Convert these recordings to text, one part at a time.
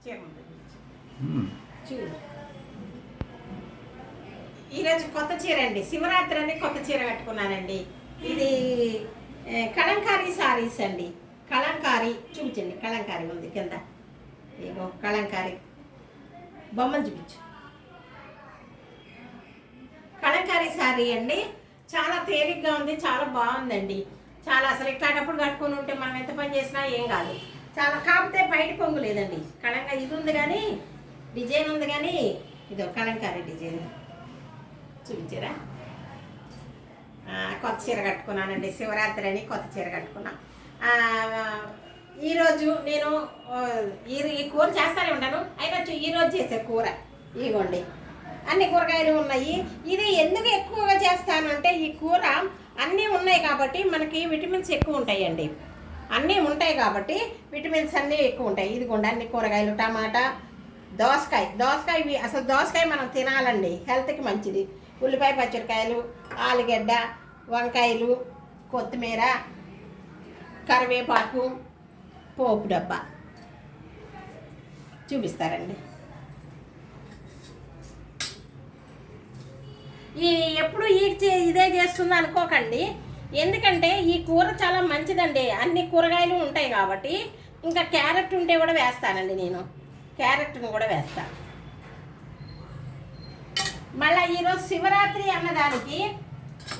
చీర చూడు. ఈరోజు కొత్త చీర అండి, శివరాత్రి అని కొత్త చీర కట్టుకున్నానండి. ఇది కలంకారీ సారీస్ అండి. కలంకారీ చూపించండి, కలంకారీ ఉంది కింద. ఇగో కలంకారీ బొమ్మలు చూపించు. కలంకారీ సారీ అండి, చాలా తేలిగ్గా ఉంది, చాలా బాగుందండి. చాలా అసలు ఇట్లాంటప్పుడు కట్టుకుని ఉంటే మనం ఎంత పని చేసినా ఏం కాదు. చాలా కాకపోతే బయట కొంగు లేదండి. ఇది ఉంది కానీ డిజైన్ ఉంది కానీ ఇదో కలంకారీ డిజైన్ చూపించారా. కొత్త చీర కట్టుకున్నానండి, శివరాత్రి అని కొత్త చీర కట్టుకున్నా. ఈరోజు నేను ఈ కూర చేస్తానే ఉంటాను, అయినా ఈరోజు చేసే కూర ఇగోండి. అన్ని కూరగాయలు ఉన్నాయి. ఇది ఎందుకు ఎక్కువగా చేస్తాను అంటే ఈ కూర అన్నీ ఉన్నాయి కాబట్టి మనకి విటమిన్స్ ఎక్కువ ఉంటాయండి. అన్నీ ఉంటాయి కాబట్టి విటమిన్స్ అన్నీ ఎక్కువ ఉంటాయి. ఇదిగోండి అన్ని కూరగాయలు, టమాటా, దోసకాయ అసలు దోసకాయ మనం తినాలండి, హెల్త్కి మంచిది. ఉల్లిపాయ, పచ్చిమిరకాయలు, ఆలుగడ్డ, వంకాయలు, కొత్తిమీర, కరివేపాకు, పోపు డబ్బా చూపిస్తారండి. ఎప్పుడు ఇదే చేస్తుంది అనుకోకండి, ఎందుకంటే ఈ కూర చాలా మంచిదండి. అన్ని కూరగాయలు ఉంటాయి కాబట్టి. ఇంకా క్యారెట్ ఉంటే కూడా వేస్తానండి, నేను క్యారెట్ను కూడా వేస్తాను. మళ్ళీ ఈరోజు శివరాత్రి అన్నదానికి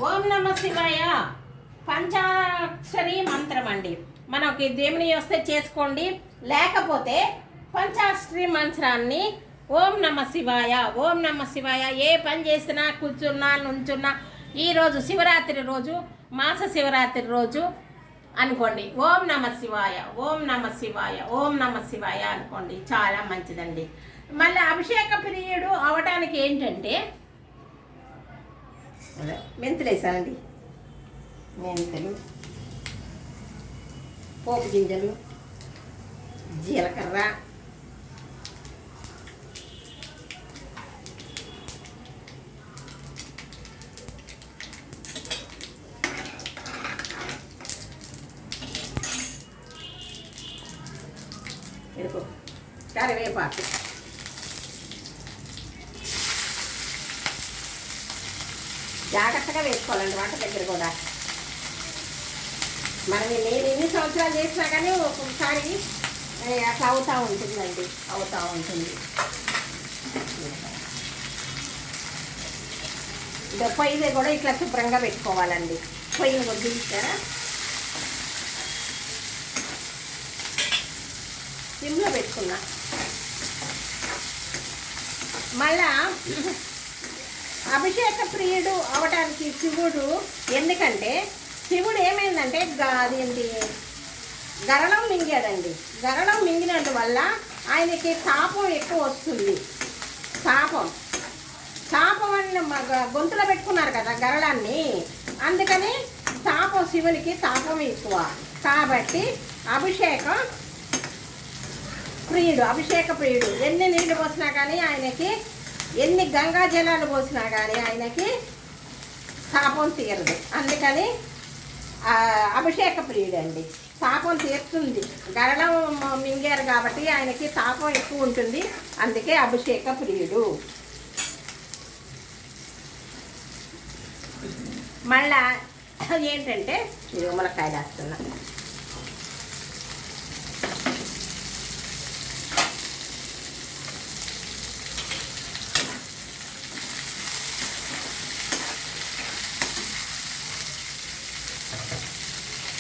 ఓం నమ శివాయ పంచాక్షరి మంత్రం అండి. మనకి దేవుని వస్తే చేసుకోండి, లేకపోతే పంచాక్షరి మంత్రాన్ని ఓం నమ శివాయ, ఓం నమ శివాయ ఏ పని చేసినా, కూర్చున్నా, నుంచున్నా, ఈరోజు శివరాత్రి రోజు, మాస శివరాత్రి రోజు అనుకోండి, ఓం నమ శివాయ, ఓం నమ శివాయ, ఓం నమ శివాయ అనుకోండి, చాలా మంచిదండి. మళ్ళీ అభిషేక ప్రియుడు అవటానికి ఏంటంటే మెంతులు వేసానండి. మెంతులు, పోపు గింజలు, జీలకర్ర, కరివేపాకు, జాగ్రత్తగా వేసుకోవాలండి వంట దగ్గర కూడా. మనం నేను ఎన్ని సంవత్సరాలు చేసినా కానీ ఒక్కొక్కసారి అట్లా అవుతూ ఉంటుందండి, అవుతూ ఉంటుంది. ఇక పొయ్యి కూడా ఇట్లా శుభ్రంగా పెట్టుకోవాలండి. పొయ్యిని కూడా చూపిస్తారా, సిమ్లో పెట్టుకున్నా. మళ్ళా అభిషేక ప్రియుడు అవటానికి శివుడు, ఎందుకంటే శివుడు ఏమైందంటే అదేంటి గరళం మింగాడండి. గరళం మింగినందు వల్ల ఆయనకి తాపం ఎక్కువ వస్తుంది. తాపం అని గొంతులో పెట్టుకున్నారు కదా గరళాన్ని, అందుకని తాపం, శివునికి తాపం ఎక్కువ కాబట్టి అభిషేక ప్రియుడు ఎన్ని నీళ్లు పోసినా కానీ ఆయనకి, ఎన్ని గంగా జలాలు పోసినా కానీ ఆయనకి తాపం తీరదు. అందుకని అభిషేక ప్రియుడు అండి, తాపం తీరుతుంది. గరళం మింగారు కాబట్టి ఆయనకి తాపం ఎక్కువ ఉంటుంది, అందుకే అభిషేక ప్రియుడు. మళ్ళా ఏంటంటే ఇది ములక్కాయ వేస్తున్నా.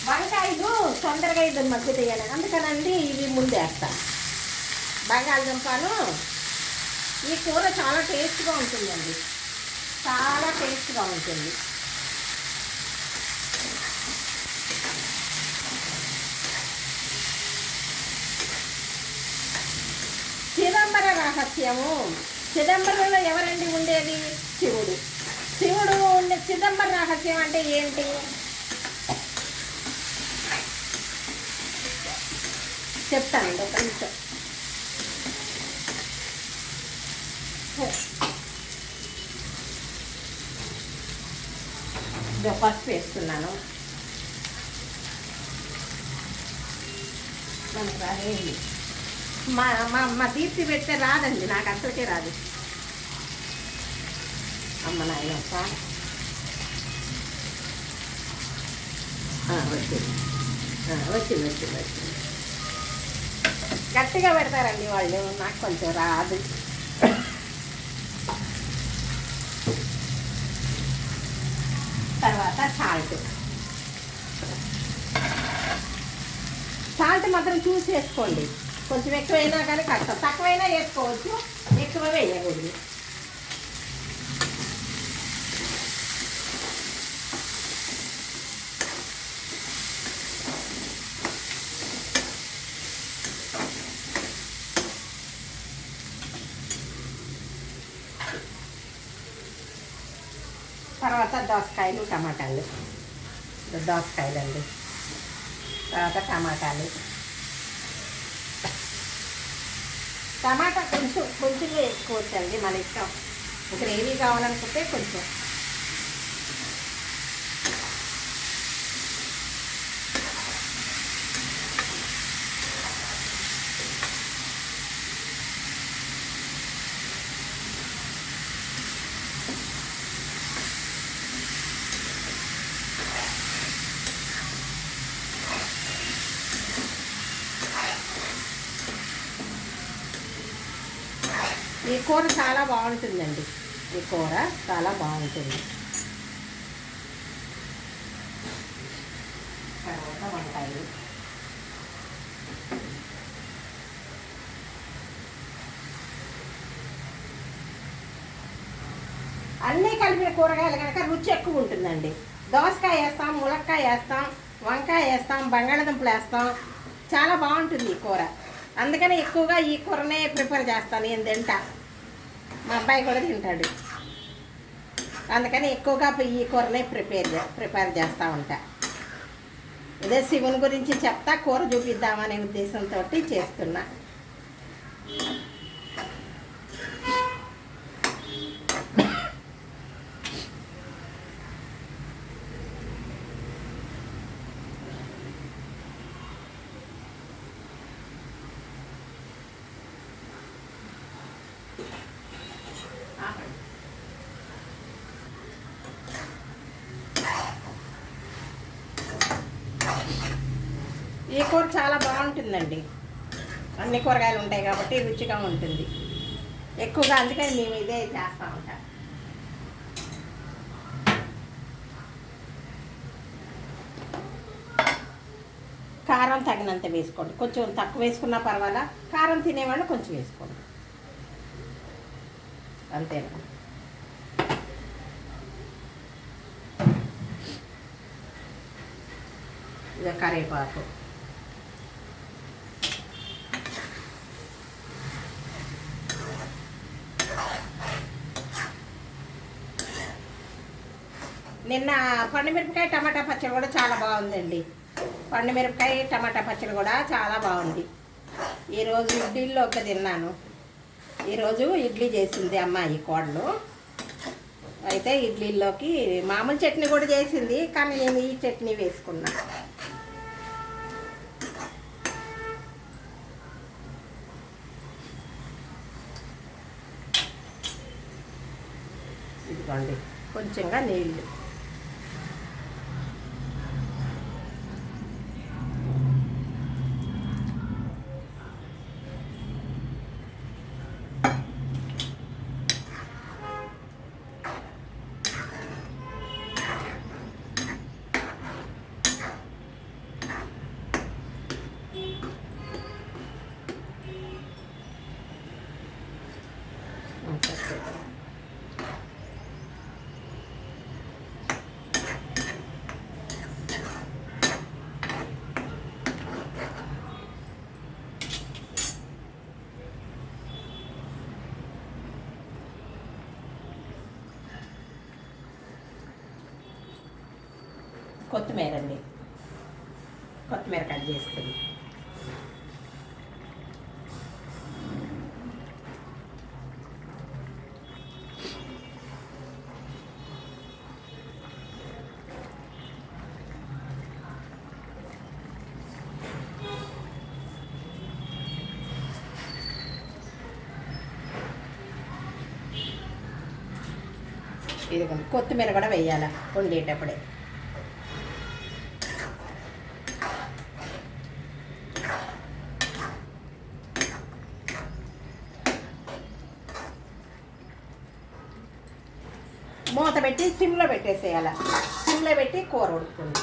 వంకాయలు తొందరగా ఇద్దరు మధ్య తీయాలి, అందుకనండి ఇవి ముందేస్తాను. బంగాళదుంపను, ఈ కూర చాలా టేస్ట్గా ఉంటుందండి, చాలా టేస్ట్గా ఉంటుంది. చిదంబర రహస్యము. చిదంబరంలో ఎవరండి ఉండేది? శివుడు. ఉండే చిదంబర రహస్యం అంటే ఏంటి చెప్తానండి, ఒక నిమిషం. పసుపు వేస్తున్నాను. మనకు రాలేదు. మా మా మా దీప్తి పెడితే రాదండి, నాకు అసలుకే రాదు. అమ్మ నాయన వచ్చింది వచ్చింది వచ్చింది వచ్చింది. గట్టిగా పెడతారండి వాళ్ళు, నాకు కొంచెం రాదు. తర్వాత సాల్ట్ మాత్రం చూసి వేసుకోండి. కొంచెం ఎక్కువైనా కానీ కష్టం, తక్కువైనా వేసుకోవచ్చు, ఎక్కువ వేయకూడదు. తర్వాత దోసకాయలు టమాటాలు, దోసకాయలు అండి. తర్వాత టమాటా కొంచెం వేసుకోవచ్చండి, మన ఇష్టం. గ్రేవీ కావాలనుకుంటే కొంచెం. ఈ కూర చాలా బాగుంటుందండి, ఈ కూర చాలా బాగుంటుంది. తర్వాత వంకాయలు, అన్నీ కలిపిన కూరగాయలు కనుక రుచి ఎక్కువ ఉంటుందండి. దోసకాయ వేస్తాం, ములక్కాయ వేస్తాం, వంకాయ వేస్తాం, బంగాళదుంపలు వేస్తాం, చాలా బాగుంటుంది ఈ కూర. అందుకని ఎక్కువగా ఈ కూరనే ప్రిపేర్ చేస్తాను. నేను తింటా, మా అబ్బాయి కూడా తింటాడు. అందుకని ఎక్కువగా ఈ కూరనే ప్రిపేర్ చేస్తూ ఉంటా. ఇదే శివుని గురించి చెప్తా, కూర చూపిద్దామనే ఉద్దేశంతో చేస్తున్నా. ఈ కూర చాలా బాగుంటుందండి, అన్ని కూరగాయలు ఉంటాయి కాబట్టి రుచిగా ఉంటుంది ఎక్కువగా. అందుకని మేము ఇదే చేస్తూ ఉంటాం. కారం తగినంత వేసుకోండి, కొంచెం తక్కువ వేసుకున్నా పర్వాలా. కారం తినేవాళ్ళు కొంచెం వేసుకోండి, అంతేనా. ఇక కరివేపాకు, నిన్న పండుమిరపకాయ టమాటా పచ్చడి కూడా చాలా బాగుందండి. పండుమిరపకాయ టమాటా పచ్చడి కూడా చాలా బాగుంది. ఈరోజు ఇడ్లీలోకి తిన్నాను. ఈరోజు ఇడ్లీ చేసింది అమ్మాయి కోడలు. అయితే ఇడ్లీలోకి మామూలు చట్నీ కూడా చేసింది, కానీ నేను ఈ చట్నీ వేసుకున్నా. ఇదిగోండి కొంచెంగా నీళ్ళు. కొత్తిమీర అండి, కొత్తిమీర కట్ చేస్తుంది. ఇదిగోండి కొత్తిమీర కూడా వేయాలి వండేటప్పుడే. మూత పెట్టి సిమ్లో పెట్టేసేయాలి. సిమ్లో పెట్టి కూర ఉడుకుతుంది.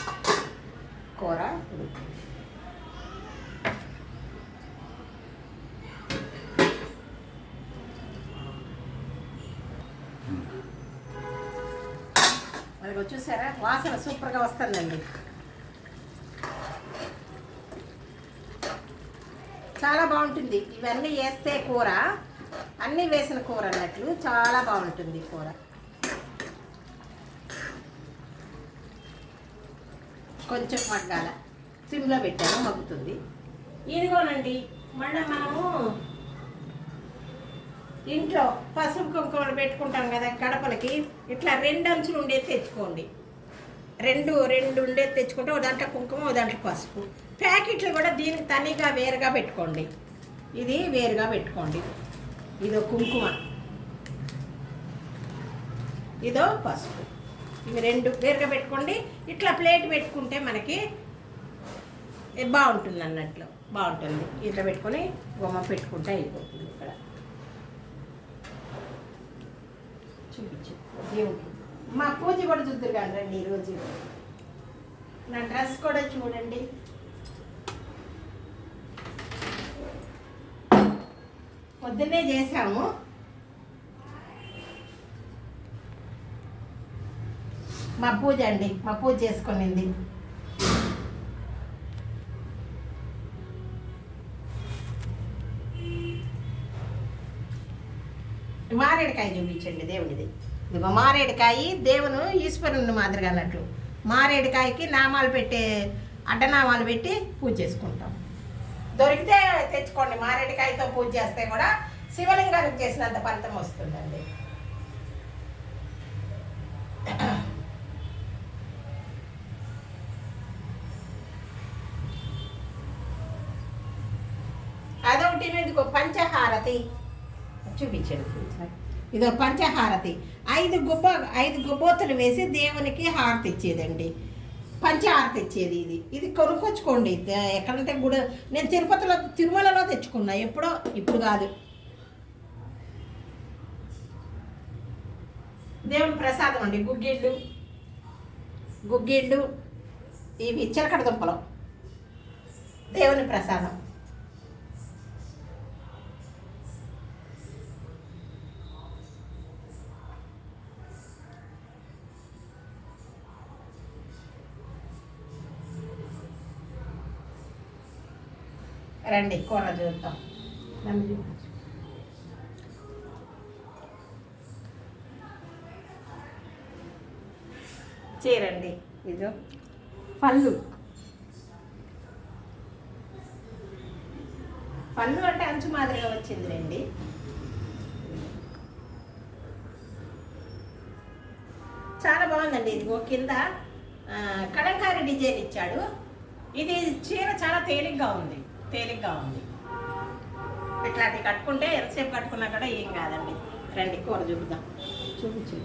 కూర ఉడుకుతుంది. అది చూసారా వాసన సూపర్గా వస్తుందండి. చాలా బాగుంటుంది. ఇవన్నీ వేస్తే కూర అన్నీ వేసిన కూర అన్నట్లు చాలా బాగుంటుంది కూర. కొంచెం మగ్గాల సిమ్లో పెట్టాను, మగ్గుతుంది. ఇదిగోనండి మళ్ళీ మనము ఇంట్లో పసుపు కుంకుమలు పెట్టుకుంటాం కదా గడపలకి, ఇట్లా 2 అంచులు ఉండేది తెచ్చుకోండి. రెండు ఉండేది తెచ్చుకుంటే ఒక దాంట్లో కుంకుమ, ఒక దాంట్లో పసుపు. ప్యాకెట్లు కూడా దీనికి తనిగా వేరుగా పెట్టుకోండి. ఇది వేరుగా పెట్టుకోండి. ఇదో కుంకుమ, ఇదో పసుపు. ఇవి 2 వేరుగా పెట్టుకోండి. ఇట్లా ప్లేట్ పెట్టుకుంటే మనకి బాగుంటుంది అన్నట్లు, బాగుంటుంది. ఇట్లా పెట్టుకొని గుమ్మ పెట్టుకుంటే అయిపోతుంది. ఇక్కడ చూపించు దేవుడికి. మా పూజ కూడా చూద్దరు కానీ రండి. ఈరోజు నా డ్రెస్ కూడా చూడండి. పొద్దున్నే చేసాము. మా పూజ అండి, మా పూజ చేసుకునింది. మారేడుకాయ చూపించండి దేవుడిది. ఇదిగో మారేడుకాయ దేవును ఈశ్వరుని మాదిరిగా అన్నట్లు. మారేడుకాయకి నామాలు పెట్టే అడ్డనామాలు పెట్టి పూజ చేసుకుంటాం. దొరికితే తెచ్చుకోండి. మారేడుకాయతో పూజ చేస్తే కూడా శివలింగానికి చేసినంత ఫలితం వస్తుందండి. అదొకటి ఇదిగో పంచహారతి చూపించండి. ఇదో పంచహారతి 5 గుబ్బోతులు వేసి దేవునికి హారతి ఇచ్చేదండి. పంచహారతి ఇచ్చేది ఇది కొనుక్కొచ్చుకోండి. ఎక్కడంటే గుడి నేను తిరుమలలో తెచ్చుకున్నా ఎప్పుడో, ఇప్పుడు కాదు. దేవుని ప్రసాదం అండి. గుగ్గిళ్ళు ఇవి చిలకడ దుంపలు దేవుని ప్రసాదం. రండి కూర చూద్దాం. చేరండి. ఇదో పళ్ళు అంటే అంచు మాదిరిగా వచ్చింది రండి. చాలా బాగుందండి. ఇదిగో కింద కలంకారీ డిజైన్ ఇచ్చాడు. ఇది చీర చాలా తేలిగ్గా ఉంది. ఇట్లాంటివి కట్టుకుంటే ఎంతసేపు కట్టుకున్నా కూడా ఏం కాదండి. రండి కూర చూపుదాం. చూపించు.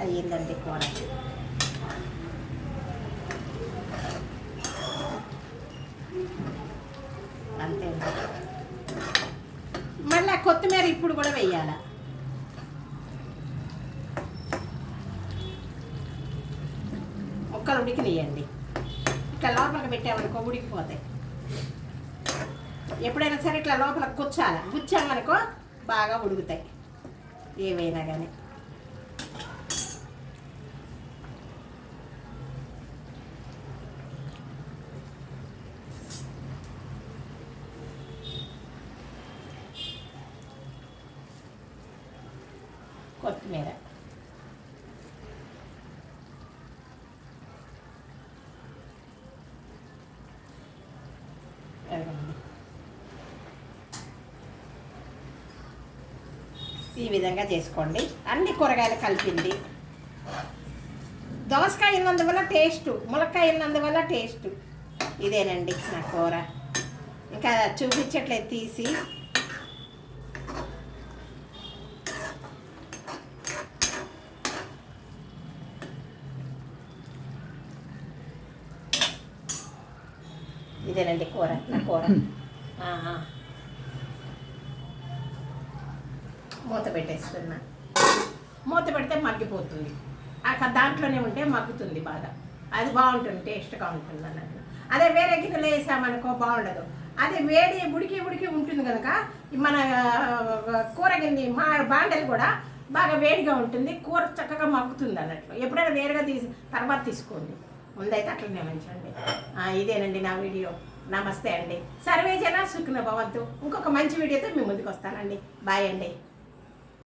అయ్యిందండి కూర. అంతే. మళ్ళీ కొత్తిమీర ఇప్పుడు కూడా వెయ్యాల. ముక్కలు ఉడికినాయండి. ఇట్లా లోపలికి పెట్టామనుకో ఉడికిపోతాయి. ఎప్పుడైనా సరే ఇట్లా లోపలికి గుచ్చామనుకో బాగా ఉడుకుతాయి ఏవైనా కానీ. కొత్తిమీర ఈ విధంగా చేసుకోండి. అన్ని కూరగాయలు కలిపింది. దోసకాయ ఉన్నందువల్ల టేస్ట్, ములక్కాయ ఉన్నందువల్ల టేస్ట్. ఇదేనండి నా కూర. ఇంకా చూపించట్లేదు తీసి. ఇదేనండి కూర, నా కూర. మూత పెట్టేస్తున్నా. మూత పెడితే మగ్గిపోతుంది. దాంట్లోనే ఉంటే మగ్గుతుంది బాగా. అది బాగుంటుంది, టేస్ట్గా ఉంటుంది అన్నట్టు. అదే వేరే గిన్నెలో వేసామనుకో బాగుండదు. అదే వేడి ఉడికి ఉంటుంది కనుక మన కూర గిన్నె మా బాండలు కూడా బాగా వేడిగా ఉంటుంది, కూర చక్కగా మగ్గుతుంది అన్నట్లు. ఎప్పుడైనా వేరుగా తర్వాత తీసుకోండి, ముందైతే అట్లనే ఉంచండి. ఇదేనండి నా వీడియో. నమస్తే అండి. సర్వే జన సుఖినో భవంతు. ఇంకొక మంచి వీడియోతో మీ ముందుకు వస్తానండి. బాయ్ అండి.